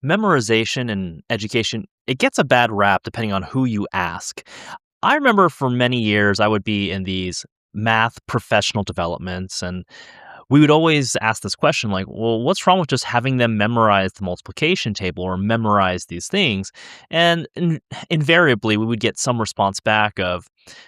Memorization in education, it gets a bad rap depending on who you ask. I remember for many years I would be in these math professional developments and we would always ask this question like, well, what's wrong with just having them memorize the multiplication table or memorize these things? And invariably, we would get some response back of,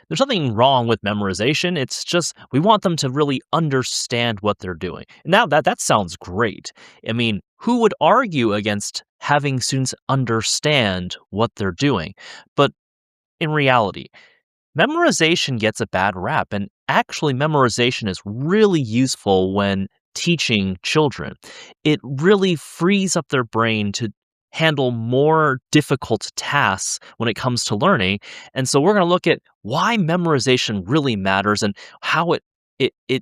there's nothing wrong with memorization. It's just we want them to really understand what they're doing. Now, that sounds great. I mean, who would argue against having students understand what they're doing? But in reality, memorization gets a bad rap, and actually, memorization is really useful when teaching children. It really frees up their brain to handle more difficult tasks when it comes to learning. And so, we're going to look at why memorization really matters and how it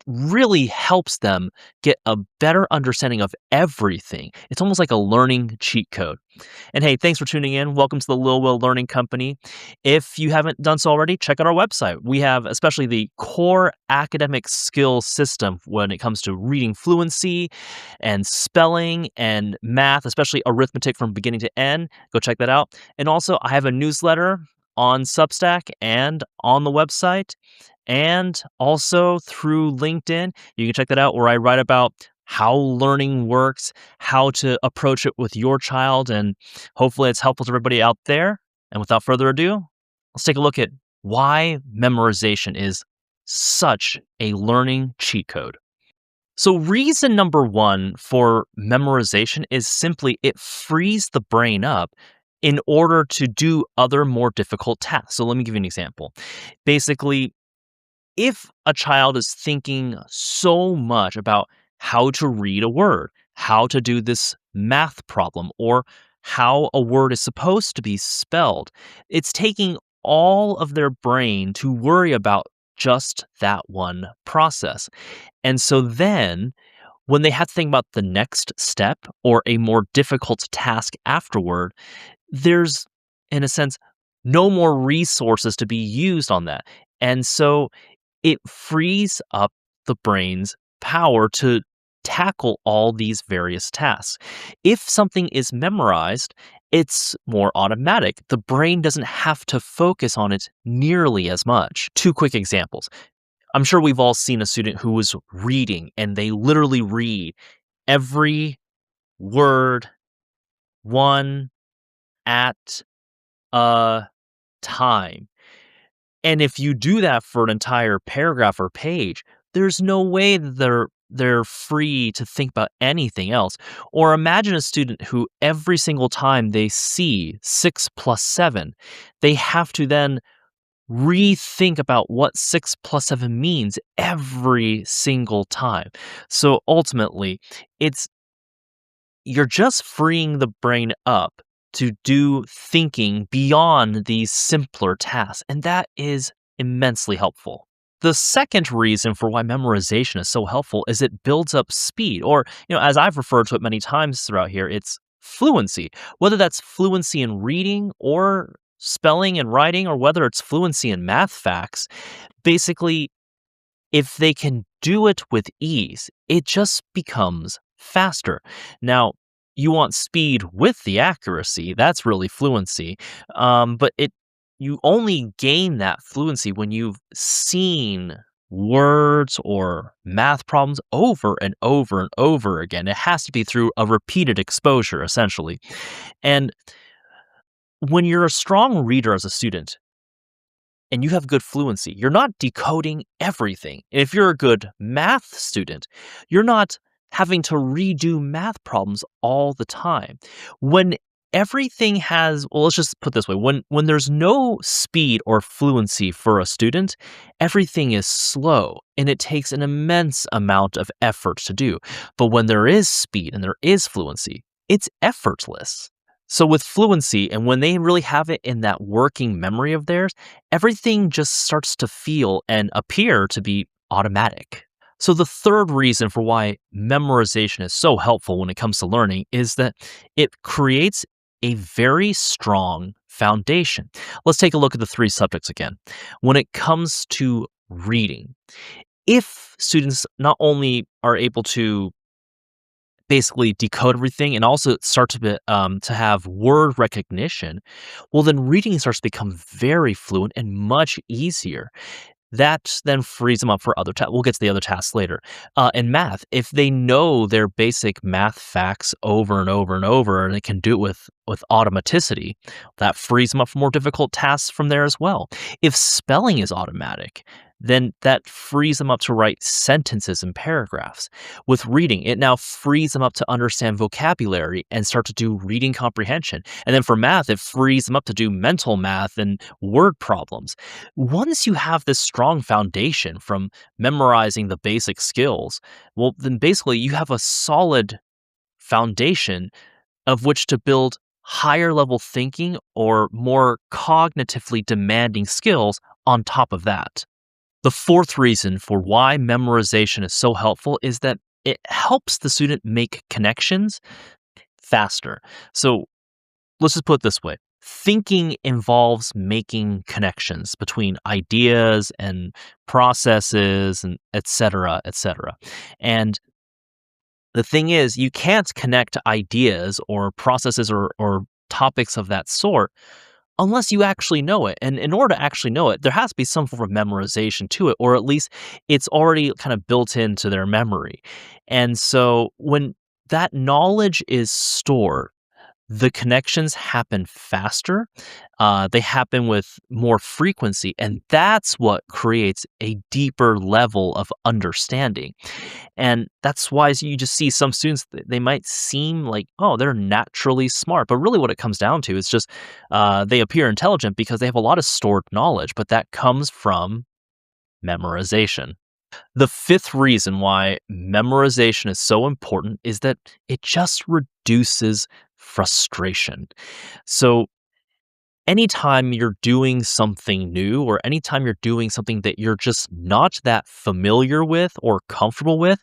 really helps them get a better understanding of everything. It's almost like a learning cheat code. And hey, thanks for tuning in. Welcome to the Lil Will Learning Company. If you haven't done so already, check out our website. We have especially the core academic skills system when it comes to reading fluency and spelling and math, especially arithmetic from beginning to end. Go check that out. And also, I have a newsletter on Substack and on the website, and also through LinkedIn. You can check that out where I write about how learning works, how to approach it with your child, and hopefully it's helpful to everybody out there. And without further ado, let's take a look at why memorization is such a learning cheat code. So, reason number one for memorization is simply it frees the brain up in order to do other more difficult tasks. So, let me give you an example. Basically, if a child is thinking so much about how to read a word, how to do this math problem, or how a word is supposed to be spelled, it's taking all of their brain to worry about just that one process. And so then when they have to think about the next step or a more difficult task afterward, there's, in a sense, no more resources to be used on that. And so it frees up the brain's power to tackle all these various tasks. If something is memorized, it's more automatic. The brain doesn't have to focus on it nearly as much. Two quick examples. I'm sure we've all seen a student who was reading and they literally read every word one at a time. And if you do that for an entire paragraph or page, there's no way that they're free to think about anything else. Or imagine a student who every single time they see 6 plus 7, they have to then rethink about what 6 plus 7 means every single time. So ultimately, it's you're just freeing the brain up to do thinking beyond these simpler tasks, and that is immensely helpful. The second reason for why memorization is so helpful is it builds up speed, or, as I've referred to it many times throughout here, it's fluency. Whether that's fluency in reading or spelling and writing, or whether it's fluency in math facts, basically, if they can do it with ease, it just becomes faster. Now, you want speed with the accuracy. That's really fluency. But you only gain that fluency when you've seen words or math problems over and over and over again. It has to be through a repeated exposure, essentially. And when you're a strong reader as a student, and you have good fluency, you're not decoding everything. If you're a good math student, you're not having to redo math problems all the time. When everything has, well, let's just put it this way, when there's no speed or fluency for a student, everything is slow and it takes an immense amount of effort to do. But when there is speed and there is fluency, it's effortless. So with fluency, and when they really have it in that working memory of theirs, everything just starts to feel and appear to be automatic. So the third reason for why memorization is so helpful when it comes to learning is that it creates a very strong foundation. Let's take a look at the three subjects again. When it comes to reading, if students not only are able to basically decode everything and also start to have word recognition, well, then reading starts to become very fluent and much easier. That then frees them up for other tasks. We'll get to the other tasks later. In math, if they know their basic math facts over and over and over, and they can do it with automaticity, that frees them up for more difficult tasks from there as well. If spelling is automatic, then that frees them up to write sentences and paragraphs. With reading, it now frees them up to understand vocabulary and start to do reading comprehension. And then for math, it frees them up to do mental math and word problems. Once you have this strong foundation from memorizing the basic skills, well, then basically you have a solid foundation of which to build higher level thinking or more cognitively demanding skills on top of that. The fourth reason for why memorization is so helpful is that it helps the student make connections faster. So let's just put it this way. Thinking involves making connections between ideas and processes and et cetera, et cetera. And the thing is, you can't connect ideas or processes or topics of that sort unless you actually know it. And in order to actually know it, there has to be some form of memorization to it, or at least it's already kind of built into their memory. And so when that knowledge is stored, the connections happen faster. They happen with more frequency, and that's what creates a deeper level of understanding. And that's why you just see some students, they might seem like, oh, they're naturally smart. But really, what it comes down to is just they appear intelligent because they have a lot of stored knowledge, but that comes from memorization. The fifth reason why memorization is so important is that it just reduces frustration. So, anytime you're doing something new or anytime you're doing something that you're just not that familiar with or comfortable with,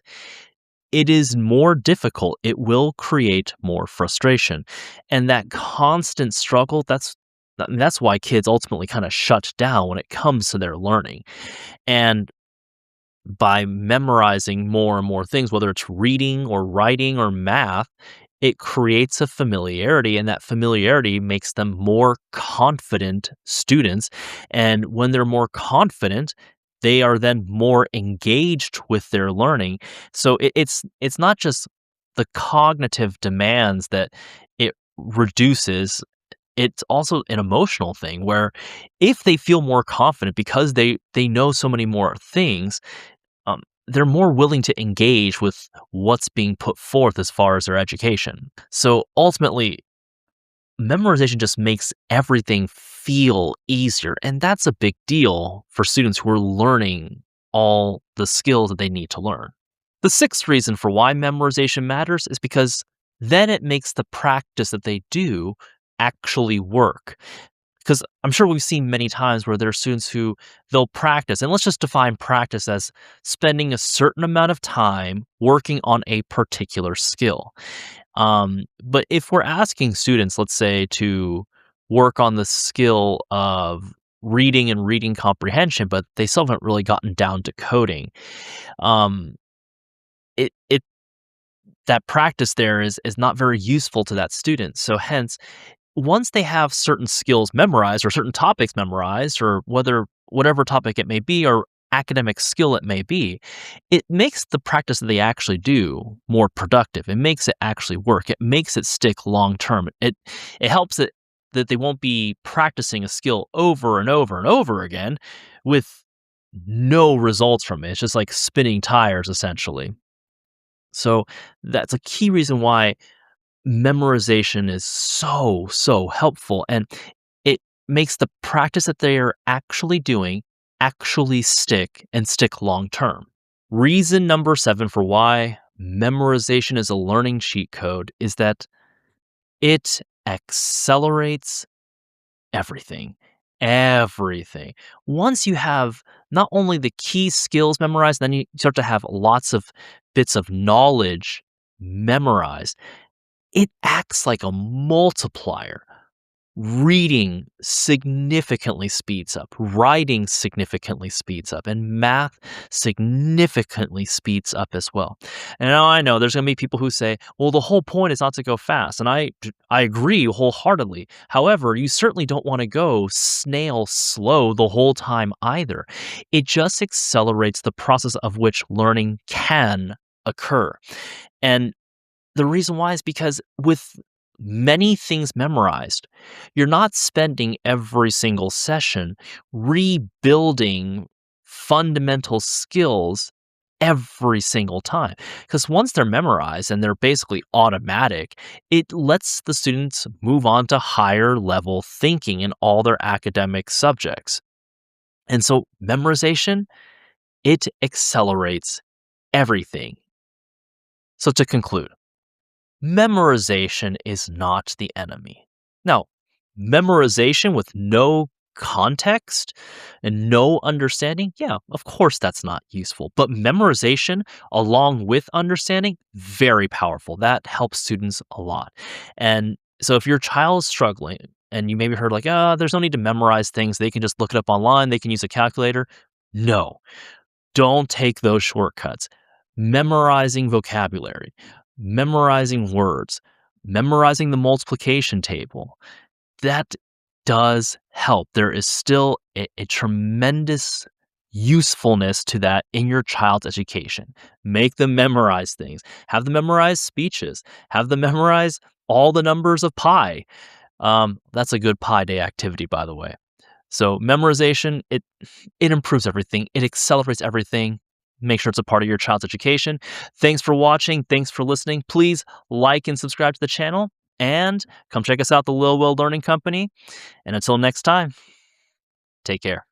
it is more difficult. It will create more frustration. And that constant struggle, that's why kids ultimately kind of shut down when it comes to their learning. And by memorizing more and more things, whether it's reading or writing or math, it creates a familiarity, and that familiarity makes them more confident students. And when they're more confident, they are then more engaged with their learning. So it's not just the cognitive demands that it reduces. It's also an emotional thing where if they feel more confident because they know so many more things, they're more willing to engage with what's being put forth as far as their education. So ultimately, memorization just makes everything feel easier. And that's a big deal for students who are learning all the skills that they need to learn. The sixth reason for why memorization matters is because then it makes the practice that they do actually work. Because I'm sure we've seen many times where there are students who they'll practice, and let's just define practice as spending a certain amount of time working on a particular skill. But if we're asking students, let's say, to work on the skill of reading and reading comprehension, but they still haven't really gotten down to coding, um, it that practice there is not very useful to that student. So hence, once they have certain skills memorized or certain topics memorized or whatever topic it may be or academic skill it may be, it makes the practice that they actually do more productive. It makes it actually work. It makes it stick long term. It helps it that they won't be practicing a skill over and over and over again with no results from it. It's just like spinning tires essentially. So that's a key reason why memorization is so helpful, and it makes the practice that they are actually doing actually stick and stick long term. Reason number 7 for why memorization is a learning cheat code is that it accelerates everything. Everything. Once you have not only the key skills memorized, then you start to have lots of bits of knowledge memorized. It acts like a multiplier. Reading significantly speeds up, writing significantly speeds up, and math significantly speeds up as well. And now I know there's going to be people who say, well, the whole point is not to go fast. And I agree wholeheartedly. However, you certainly don't want to go snail slow the whole time either. It just accelerates the process of which learning can occur. And the reason why is because with many things memorized, you're not spending every single session rebuilding fundamental skills every single time. Because once they're memorized and they're basically automatic, it lets the students move on to higher level thinking in all their academic subjects. And so memorization, it accelerates everything. So to conclude, memorization is not the enemy. Now, memorization with no context and no understanding, yeah, of course that's not useful. But memorization along with understanding, very powerful. That helps students a lot. And so if your child is struggling and you maybe heard like, there's no need to memorize things, they can just look it up online, they can use a calculator. No, don't take those shortcuts. Memorizing vocabulary, memorizing words, memorizing the multiplication table, that does help. There is still a tremendous usefulness to that in your child's education. Make them memorize things, have them memorize speeches, have them memorize all the numbers of pi. That's a good Pi Day activity, by the way. So memorization, it improves everything. It accelerates everything. Make sure it's a part of your child's education. Thanks for watching. Thanks for listening. Please like and subscribe to the channel and come check us out, the Lil Will Learning Company. And until next time, take care.